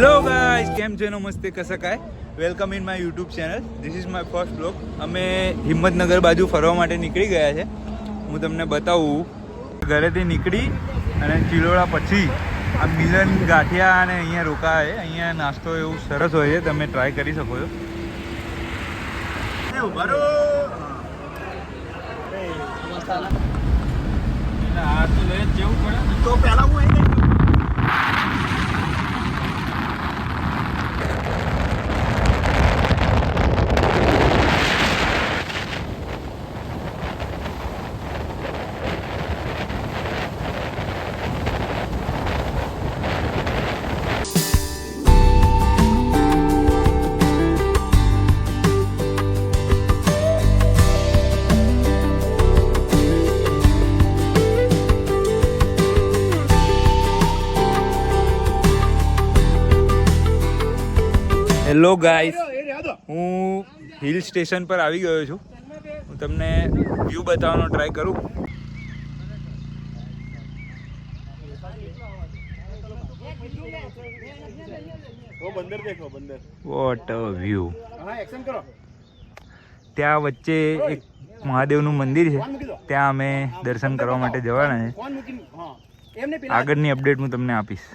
Hello guys, કેમ છો? નમસ્તે, कसं काय? Welcome in my YouTube channel. This is my first blog. અમે હિંમતનગર બાજુ ફરવા માટે નીકળી ગયા છે. હું તમને બતાવું. ઘરેથી નીકળી અને ચિલોડા પછી આ મિલન ગાંઠિયા અને અહીંયા રોકાય. અહીંયા નાસ્તો એવું સરસ હોય છે, તમે ટ્રાય કરી શકો છો. તો પહેલા હું અહીં હેલો ગાઈસ, હું હિલ સ્ટેશન પર આવી ગયો છું. હું તમને વ્યૂ બતાવવાનો ટ્રાય કરું. What a view. ત્યાં વચ્ચે એક મહાદેવનું મંદિર છે, ત્યાં અમે દર્શન કરવા માટે જવાના છે. આગળની અપડેટ હું તમને આપીશ.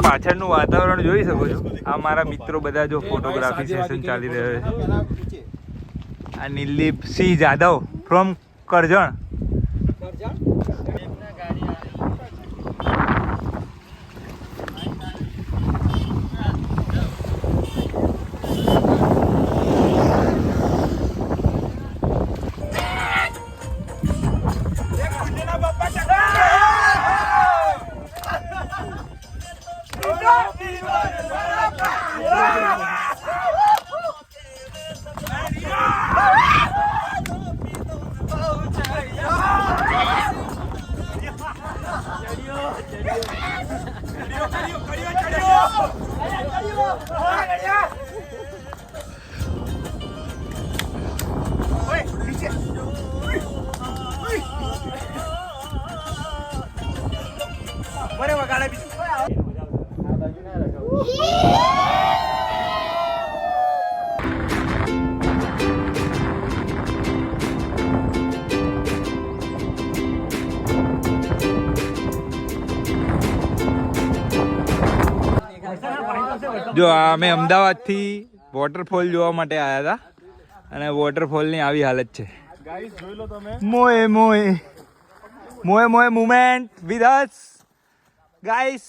પાછળનું વાતાવરણ જોઈ શકો છો. આ મારા મિત્રો બધા જો ફોટોગ્રાફી સેશન ચાલી રહ્યો છે. આ નિલીપ સિંહ જાદવ ફ્રોમ કરજણ. જો અમે અમદાવાદથી વોટરફોલ જોવા માટે આવ્યા હતા અને વોટરફોલની આવી હાલત છે. મોએ મોએ મોએ મોએ મુમેન્ટ વિથ અસ ગાઈસ.